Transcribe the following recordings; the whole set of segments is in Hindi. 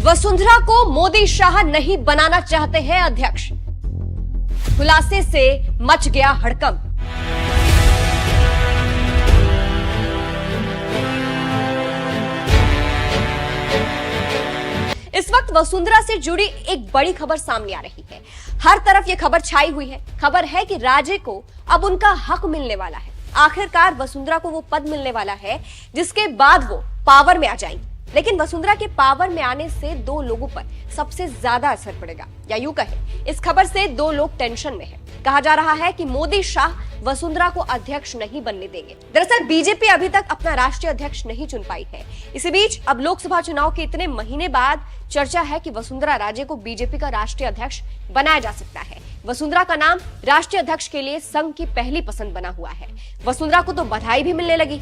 वसुंधरा को मोदी शाह नहीं बनाना चाहते हैं अध्यक्ष। खुलासे से मच गया हड़कंप। इस वक्त वसुंधरा से जुड़ी एक बड़ी खबर सामने आ रही है। हर तरफ यह खबर छाई हुई है। खबर है कि राजे को अब उनका हक मिलने वाला है। आखिरकार वसुंधरा को वो पद मिलने वाला है जिसके बाद वो पावर में आ जाएंगी। लेकिन वसुंधरा के पावर में आने से दो लोगों पर सबसे ज्यादा असर पड़ेगा, या यूं कहें इस खबर से दो लोग टेंशन में हैं। कहा जा रहा है कि मोदी शाह वसुंधरा को अध्यक्ष नहीं बनने देंगे। दरअसल बीजेपी अभी तक अपना राष्ट्रीय अध्यक्ष नहीं चुन पाई है। इसी बीच अब लोकसभा चुनाव के इतने महीने बाद चर्चा है कि वसुंधरा राजे को बीजेपी का राष्ट्रीय अध्यक्ष बनाया जा सकता है। वसुंधरा का नाम राष्ट्रीय अध्यक्ष के लिए संघ की पहली पसंद बना हुआ है। वसुंधरा को तो बधाई भी मिलने लगी।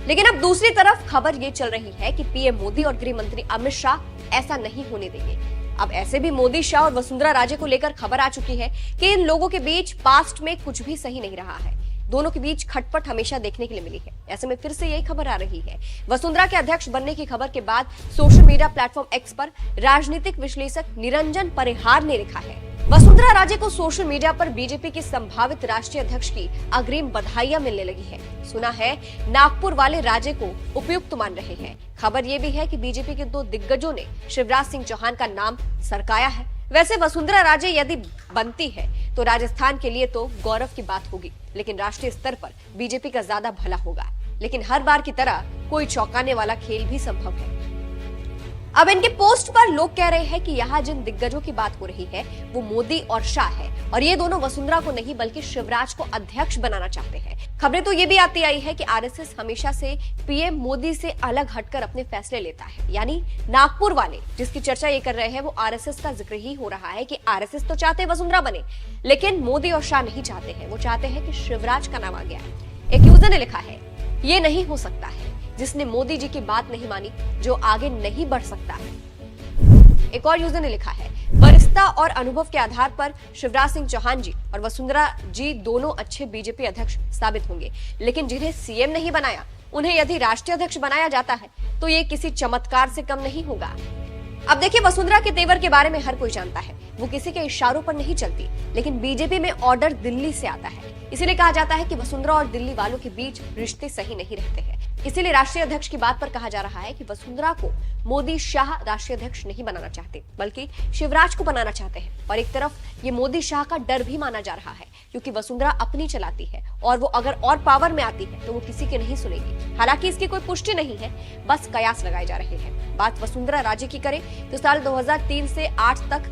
लेकिन अब दूसरी तरफ खबर ये चल रही है कि पीएम मोदी और गृह मंत्री अमित शाह ऐसा नहीं होने देंगे। अब ऐसे भी मोदी शाह और वसुंधरा राजे को लेकर खबर आ चुकी है कि इन लोगों के बीच पास्ट में कुछ भी सही नहीं रहा है। दोनों के बीच खटपट हमेशा देखने के लिए मिली है। ऐसे में फिर से यही खबर आ रही है। वसुंधरा के अध्यक्ष बनने की खबर के बाद सोशल मीडिया प्लेटफॉर्म एक्स पर राजनीतिक विश्लेषक निरंजन परिहार ने लिखा है, वसुंधरा राजे को सोशल मीडिया पर बीजेपी की संभावित राष्ट्रीय अध्यक्ष की अग्रिम बधाइयां मिलने लगी है। सुना है नागपुर वाले राजे को उपयुक्त मान रहे हैं। खबर यह भी है कि बीजेपी के दो दिग्गजों ने शिवराज सिंह चौहान का नाम सरकाया है। वैसे वसुंधरा राजे यदि बनती है तो राजस्थान के लिए तो गौरव की बात होगी, लेकिन राष्ट्रीय स्तर पर बीजेपी का ज्यादा भला होगा। लेकिन हर बार की तरह कोई चौंकाने वाला खेल भी संभव है। अब इनके पोस्ट पर लोग कह रहे हैं कि यहाँ जिन दिग्गजों की बात हो रही है वो मोदी और शाह है, और ये दोनों वसुंधरा को नहीं बल्कि शिवराज को अध्यक्ष बनाना चाहते हैं। खबरें तो ये भी आती आई है कि आरएसएस हमेशा से पीएम मोदी से अलग हटकर अपने फैसले लेता है। यानी नागपुर वाले जिसकी चर्चा ये कर रहे हैं वो आरएसएस का जिक्र ही हो रहा है कि आरएसएस तो चाहते हैं वसुंधरा बने, लेकिन मोदी और शाह नहीं चाहते हैं। वो चाहते हैं कि शिवराज का नाम आ गया। एक यूजर ने लिखा है, ये नहीं हो सकता है, जिसने मोदी जी की बात नहीं मानी जो आगे नहीं बढ़ सकता है। एक और यूजर ने लिखा है, वरिष्ठता और अनुभव के आधार पर शिवराज सिंह चौहान जी और वसुंधरा जी दोनों अच्छे बीजेपी अध्यक्ष साबित होंगे, लेकिन जिन्हें सीएम नहीं बनाया उन्हें यदि राष्ट्रीय अध्यक्ष बनाया जाता है तो ये किसी चमत्कार से कम नहीं होगा। अब देखिए, वसुंधरा के तेवर के बारे में हर कोई जानता है। वो किसी के इशारों पर नहीं चलती, लेकिन बीजेपी में ऑर्डर दिल्ली से आता है। इसीलिए कहा जाता है कि वसुंधरा और दिल्ली वालों के बीच रिश्ते सही नहीं रहते हैं। इसीलिए राष्ट्रीय अध्यक्ष की बात पर कहा जा रहा है कि वसुंधरा को मोदी शाह राष्ट्रीय अध्यक्ष नहीं बनाना चाहते, बल्कि शिवराज को बनाना चाहते हैं। और एक तरफ ये मोदी शाह का डर भी माना जा रहा है, क्योंकि वसुंधरा अपनी चलाती है और वो अगर और पावर में आती है तो वो किसी की नहीं सुनेगी। हालांकि इसकी कोई पुष्टि नहीं है, बस कयास लगाए जा रहे हैं। बात वसुंधरा राजे की करें तो साल 2003 से 8 तक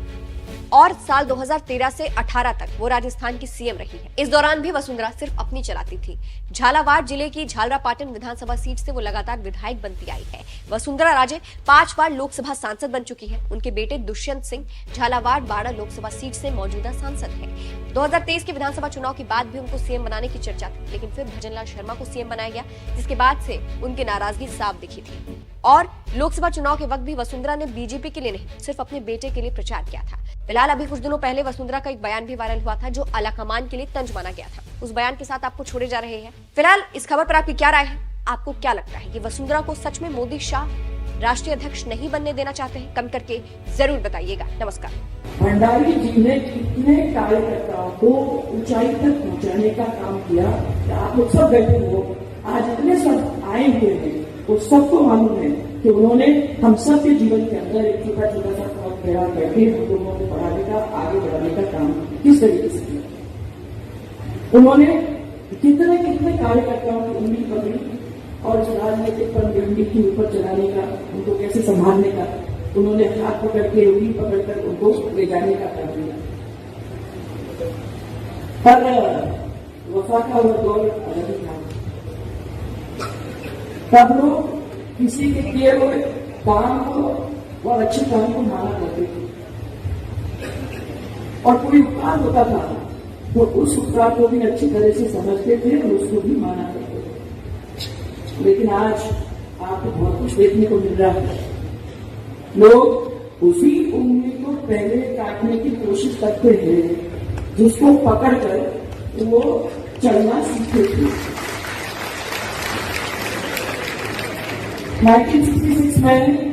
और साल 2013 से 18 तक वो राजस्थान की सीएम रही है। इस दौरान भी वसुंधरा सिर्फ अपनी चलाती थी। झालावाड़ जिले की झालरापाटन विधानसभा सीट से वो लगातार विधायक बनती आई है। वसुंधरा राजे 5 बार लोकसभा सांसद बन चुकी है। उनके बेटे दुष्यंत सिंह झालावाड़ बाड़ा लोकसभा सीट से मौजूदा सांसद है। 2023 के विधानसभा चुनाव के बाद भी उनको सीएम बनाने की चर्चा थी, लेकिन फिर भजनलाल शर्मा को सीएम बनाया गया, जिसके बाद से उनकी नाराजगी साफ दिखी थी। और लोकसभा चुनाव के वक्त भी वसुंधरा ने बीजेपी के लिए नहीं, सिर्फ अपने बेटे के लिए प्रचार किया था। फिलहाल अभी कुछ दिनों पहले वसुंधरा का एक बयान भी वायरल हुआ था जो आलाकमान के लिए तंज माना गया था। उस बयान के साथ आपको छोड़े जा रहे हैं। फिलहाल इस खबर पर आपकी क्या राय है? आपको क्या लगता है कि वसुंधरा को सच में मोदी शाह राष्ट्रीय अध्यक्ष नहीं बनने देना चाहते हैं? कमेंट करके जरूर बताइएगा। नमस्कार। भंडारी जी ने कितने कार्यकर्ताओं को ऊंचाई तक पहुंचाने का काम किया। आप लोग सब बैठे हो, आज इतने सब आए हुए हैं, वो सबको मालूम है कि उन्होंने हम सब के जीवन के अंदर एक छोटा छोटा सा खड़ा करके हम लोगों को बढ़ाने का, आगे बढ़ाने का काम किस तरीके से किया। उन्होंने कितने कितने कार्यकर्ताओं की उंगली पकड़ी और इस राजनीतिक पनडुब्बी के ऊपर चलाने का, उनको कैसे संभालने का, उन्होंने हाथ पकड़ के उंगली पकड़कर उनको ले जाने का काम किया। पर वफा का वो दौर अलग ही था। तब लोग किसी के किए हुए काम को और अच्छे काम को माना करते थे, और कोई उपकार होता था तो उस उपकार को भी अच्छी तरह से समझते थे और उसको भी माना करते थे। लेकिन आज आपको बहुत कुछ देखने को मिल रहा है। लोग उसी उंगली को पहले काटने की कोशिश करते हैं जिसको पकड़कर वो चलना सीखे थे। 1966 में